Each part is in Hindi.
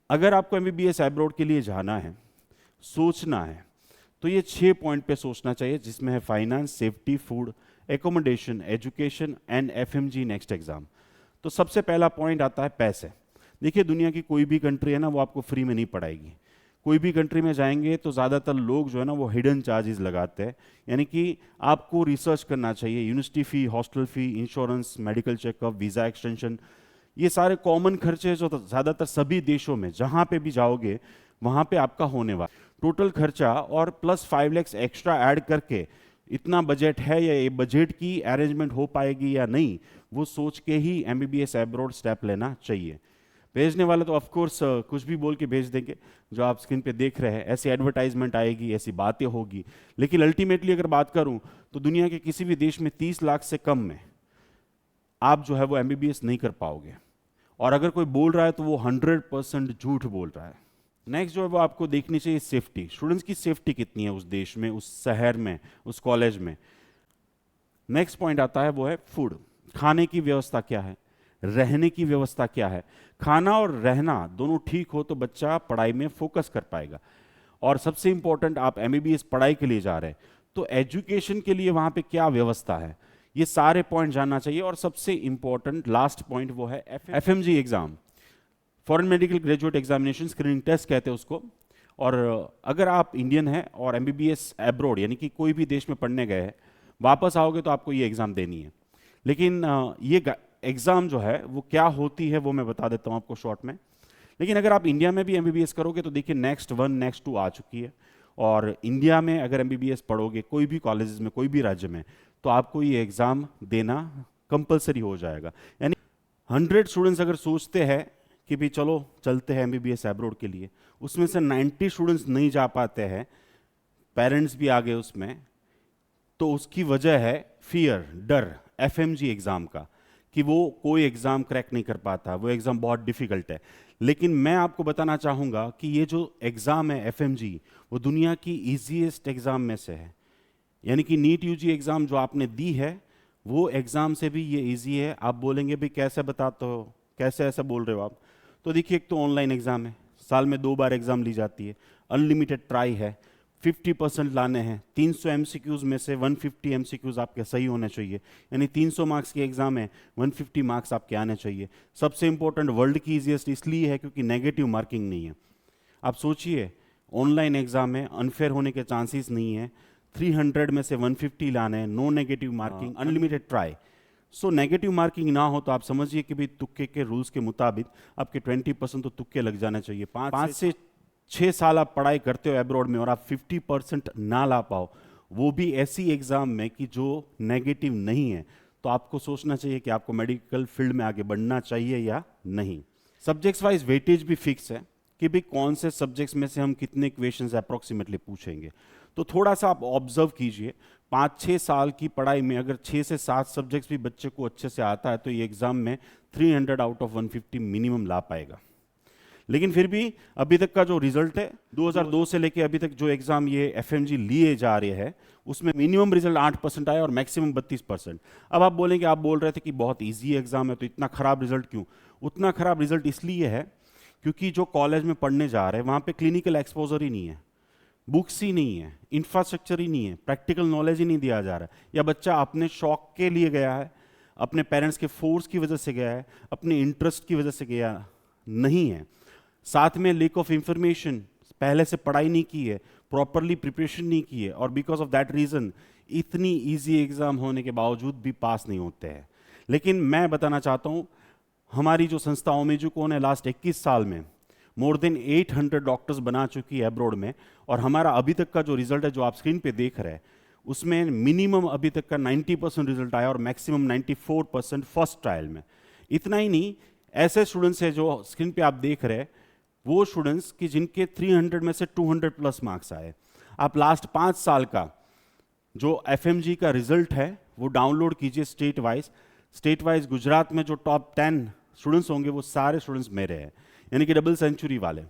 अगर आपको एमबीबीएस एब्रॉड के लिए जाना है, सोचना है, तो ये 6 पॉइंट पे सोचना चाहिए, जिसमें है finance, safety, food, accommodation, education and FMG next exam. तो सबसे पहला पॉइंट आता है पैसे। देखिए, दुनिया की कोई भी कंट्री है ना, वो आपको फ्री में नहीं पढ़ाएगी। कोई भी कंट्री में जाएंगे तो ज़्यादातर लोग जो है ना वो हिडन चार्जेस लगाते हैं, यानी कि आपको रिसर्च करना चाहिए। University fee, hostel fee, insurance, medical checkup, visa extension, ये सारे कॉमन खर्चे जो ज़्यादातर सभी देशों में जहाँ पे भी जाओगे वहाँ पे आपका होने वाला टोटल खर्चा, और प्लस 5 लाख एक्स्ट्रा ऐड करके इतना बजट है, या ये बजट की अरेंजमेंट हो पाएगी या नहीं, वो सोच के ही एमबीबीएस एब्रॉड स्टेप लेना चाहिए। भेजने वाले तो ऑफ कोर्स कुछ भी बोल के भेज देंगे, जो आप स्क्रीन पे देख रहे हैं, ऐसी एडवर्टाइजमेंट आएगी, ऐसी बातें होगी, लेकिन अल्टीमेटली अगर बात करूं तो दुनिया के किसी भी देश में 30 लाख से कम में आप जो है वो एमबीबीएस नहीं कर पाओगे। और अगर कोई बोल रहा है तो वो 100% झूठ बोल रहा है। नेक्स्ट जो है वो आपको देखनी चाहिए सेफ्टी। स्टूडेंट्स की सेफ्टी कितनी है उस देश में, उस शहर में, उस कॉलेज में। नेक्स्ट पॉइंट आता है वो है फूड। खाने की व्यवस्था क्या है, रहने की व्यवस्था क्या है। खाना और रहना दोनों ठीक हो तो बच्चा पढ़ाई में फोकस कर पाएगा। और सबसे इंपॉर्टेंट, आप एमबीबीएस पढ़ाई के लिए जा रहे हैं तो एजुकेशन के लिए वहां पे क्या व्यवस्था है, ये सारे पॉइंट जानना चाहिए। और सबसे इंपॉर्टेंट लास्ट पॉइंट वो है FMG exam, foreign medical graduate examination screening test कहते हैं उसको। और अगर आप इंडियन हैं और एमबीबीएस एब्रॉड यानी कि कोई भी देश में पढ़ने गए हैं, वापस आओगे तो आपको ये एग्ज़ाम देनी है। लेकिन ये एग्ज़ाम जो है वो क्या होती है वो मैं बता देता हूँ आपको शॉर्ट में। लेकिन अगर आप इंडिया में भी एमबीबीएस करोगे तो देखिए नेक्स्ट 1 नेक्स्ट 2 आ चुकी है। और इंडिया में अगर एमबीबीएस पढ़ोगे कोई भी कॉलेजेस में, कोई भी राज्य में, तो आपको ये एग्ज़ाम देना कंपलसरी हो जाएगा। यानी 100 स्टूडेंट्स अगर सोचते हैं कि भी चलो चलते हैं एमबीबीएस एब्रॉड के लिए, उसमें से 90 स्टूडेंट्स नहीं जा पाते हैं, पेरेंट्स भी आ गए उसमें, तो उसकी वजह है फियर, डर एफएमजी एग्ज़ाम का, कि वो कोई एग्ज़ाम क्रैक नहीं कर पाता, वो एग्ज़ाम बहुत डिफ़िकल्ट है। लेकिन मैं आपको बताना चाहूँगा कि ये जो एग्ज़ाम है एफएमजी, वो दुनिया की ईजीएस्ट एग्ज़ाम में से है। यानी कि नीट यूजी एग्ज़ाम जो आपने दी है वो एग्ज़ाम से भी ये इजी है। आप बोलेंगे भाई कैसे बताते हो, कैसे ऐसा बोल रहे हो आप? तो देखिए, एक तो ऑनलाइन एग्ज़ाम है, साल में 2 बार एग्ज़ाम ली जाती है, अनलिमिटेड ट्राई है, 50% लाने हैं, 300 एमसीक्यूज़ में से 150 एमसीक्यूज़ आपके सही होने चाहिए, यानी 300 मार्क्स की एग्ज़ाम है, 150 मार्क्स आपके आने चाहिए। सबसे इंपॉर्टेंट, वर्ल्ड की ईजीएस्ट इसलिए है क्योंकि नेगेटिव मार्किंग नहीं है। आप सोचिए, ऑनलाइन एग्ज़ाम है, अनफेयर होने के चांसेस नहीं है, 300 में से 150 लाने हैं, no negative marking, unlimited try. So negative marking ना हो तो आप समझिए कि भाई तुक्के के रूल्स के मुताबिक आपके 20% तो तुक्के लग जाने चाहिए। 5 से 6 साल आप पढ़ाई करते हो एब्रॉड में और आप 50% ना ला पाओ, वो भी ऐसी एग्जाम में कि जो नेगेटिव नहीं है, तो आपको सोचना चाहिए कि आपको मेडिकल फील्ड में आगे बढ़ना चाहिए या नहीं। सब्जेक्ट्स वाइज वेटेज भी फिक्स है कि भाई कौन से सब्जेक्ट्स में से हम कितने क्वेश्चंस अप्रोक्सीमेटली पूछेंगे। तो थोड़ा सा आप ऑब्जर्व कीजिए, 5-6 साल की पढ़ाई में अगर 6 से 7 सब्जेक्ट्स भी बच्चे को अच्छे से आता है तो ये एग्जाम में 300 आउट ऑफ 150 मिनिमम ला पाएगा। लेकिन फिर भी अभी तक का जो रिजल्ट है 2002 से लेके अभी तक जो एग्जाम ये एफएमजी लिए जा रहे हैं, उसमें मिनिमम रिजल्ट 8% आया और मैक्सिमम 32%। अब आप बोलेंगे, आप बोल रहे थे कि बहुत इजी एग्जाम है तो इतना खराब रिजल्ट क्यों? उतना खराब रिजल्ट इसलिए है क्योंकि जो कॉलेज में पढ़ने जा रहे हैं वहाँ पे क्लिनिकल एक्सपोजर ही नहीं है, बुक्स ही नहीं है, इंफ्रास्ट्रक्चर ही नहीं है, प्रैक्टिकल नॉलेज ही नहीं दिया जा रहा है। या बच्चा अपने शौक के लिए गया है, अपने पेरेंट्स के फोर्स की वजह से गया है, अपने इंटरेस्ट की वजह से गया नहीं है। साथ में लेक ऑफ इंफॉर्मेशन, पहले से पढ़ाई नहीं की है, प्रॉपरली प्रिपरेशन नहीं की है, और बिकॉज ऑफ दैट रीजन इतनी इजी एग्जाम होने के बावजूद भी पास नहीं होते हैं। लेकिन मैं बताना चाहता हूँ, हमारी जो संस्था ओमेजुकोन है लास्ट 21 साल में मोर देन 800 डॉक्टर्स बना चुकी है एब्रॉड में, और हमारा अभी तक का जो रिजल्ट है जो आप स्क्रीन पे देख रहे हैं उसमें मिनिमम अभी तक का 90% रिजल्ट आया और मैक्सिमम 94% फर्स्ट ट्रायल में। इतना ही नहीं, ऐसे स्टूडेंट्स हैं जो स्क्रीन पे आप देख रहे हैं, वो स्टूडेंट्स कि जिनके 300 में से 200 प्लस मार्क्स आए। आप लास्ट 5 साल का जो एफएमजी का रिजल्ट है वो डाउनलोड कीजिए स्टेट वाइज गुजरात में जो टॉप 10 स्टूडेंट्स होंगे वो सारे स्टूडेंट्स मेरे हैं, यानी कि डबल सेंचुरी वाले।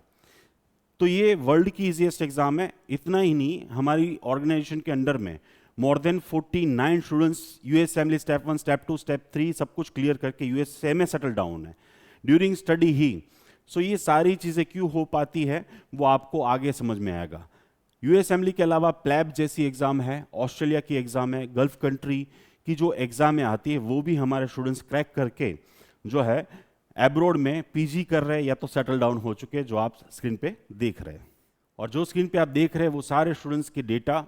तो ये वर्ल्ड की इजीएस्ट एग्जाम है। इतना ही नहीं, हमारी ऑर्गेनाइजेशन के अंडर में more than 49 students US assembly step 1 step 2 step 3 सब कुछ क्लियर करके यूएसए में सेटल डाउन है। ड्यूरिंग स्टडी ही सो ये सारी चीज़ें क्यों हो पाती है वो आपको आगे समझ में आएगा। यूएसएमएलई के अलावा प्लैब जैसी एग्ज़ाम है, ऑस्ट्रेलिया की एग्ज़ाम है, गल्फ कंट्री की जो एग्ज़ामें आती है वो भी हमारे स्टूडेंट्स क्रैक करके जो है एब्रोड में पीजी कर रहे हैं या तो सेटल डाउन हो चुके हैं, जो आप स्क्रीन पे देख रहे हैं। और जो स्क्रीन पे आप देख रहे हैं वो सारे स्टूडेंट्स के डेटा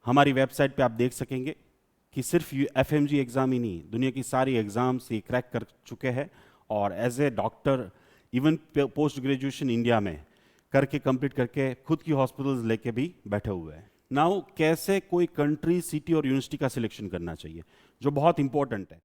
हमारी वेबसाइट पे आप देख सकेंगे कि सिर्फ एफएमजी एग्ज़ाम ही नहीं, दुनिया की सारी एग्ज़ाम्स ये क्रैक कर चुके हैं और as a doctor even post graduation India में करके कंप्लीट करके खुद की हॉस्पिटल्स लेके भी बैठे हुए हैं। नाउ कैसे कोई कंट्री, सिटी और यूनिवर्सिटी का सिलेक्शन करना चाहिए, जो बहुत इंपॉर्टेंट है।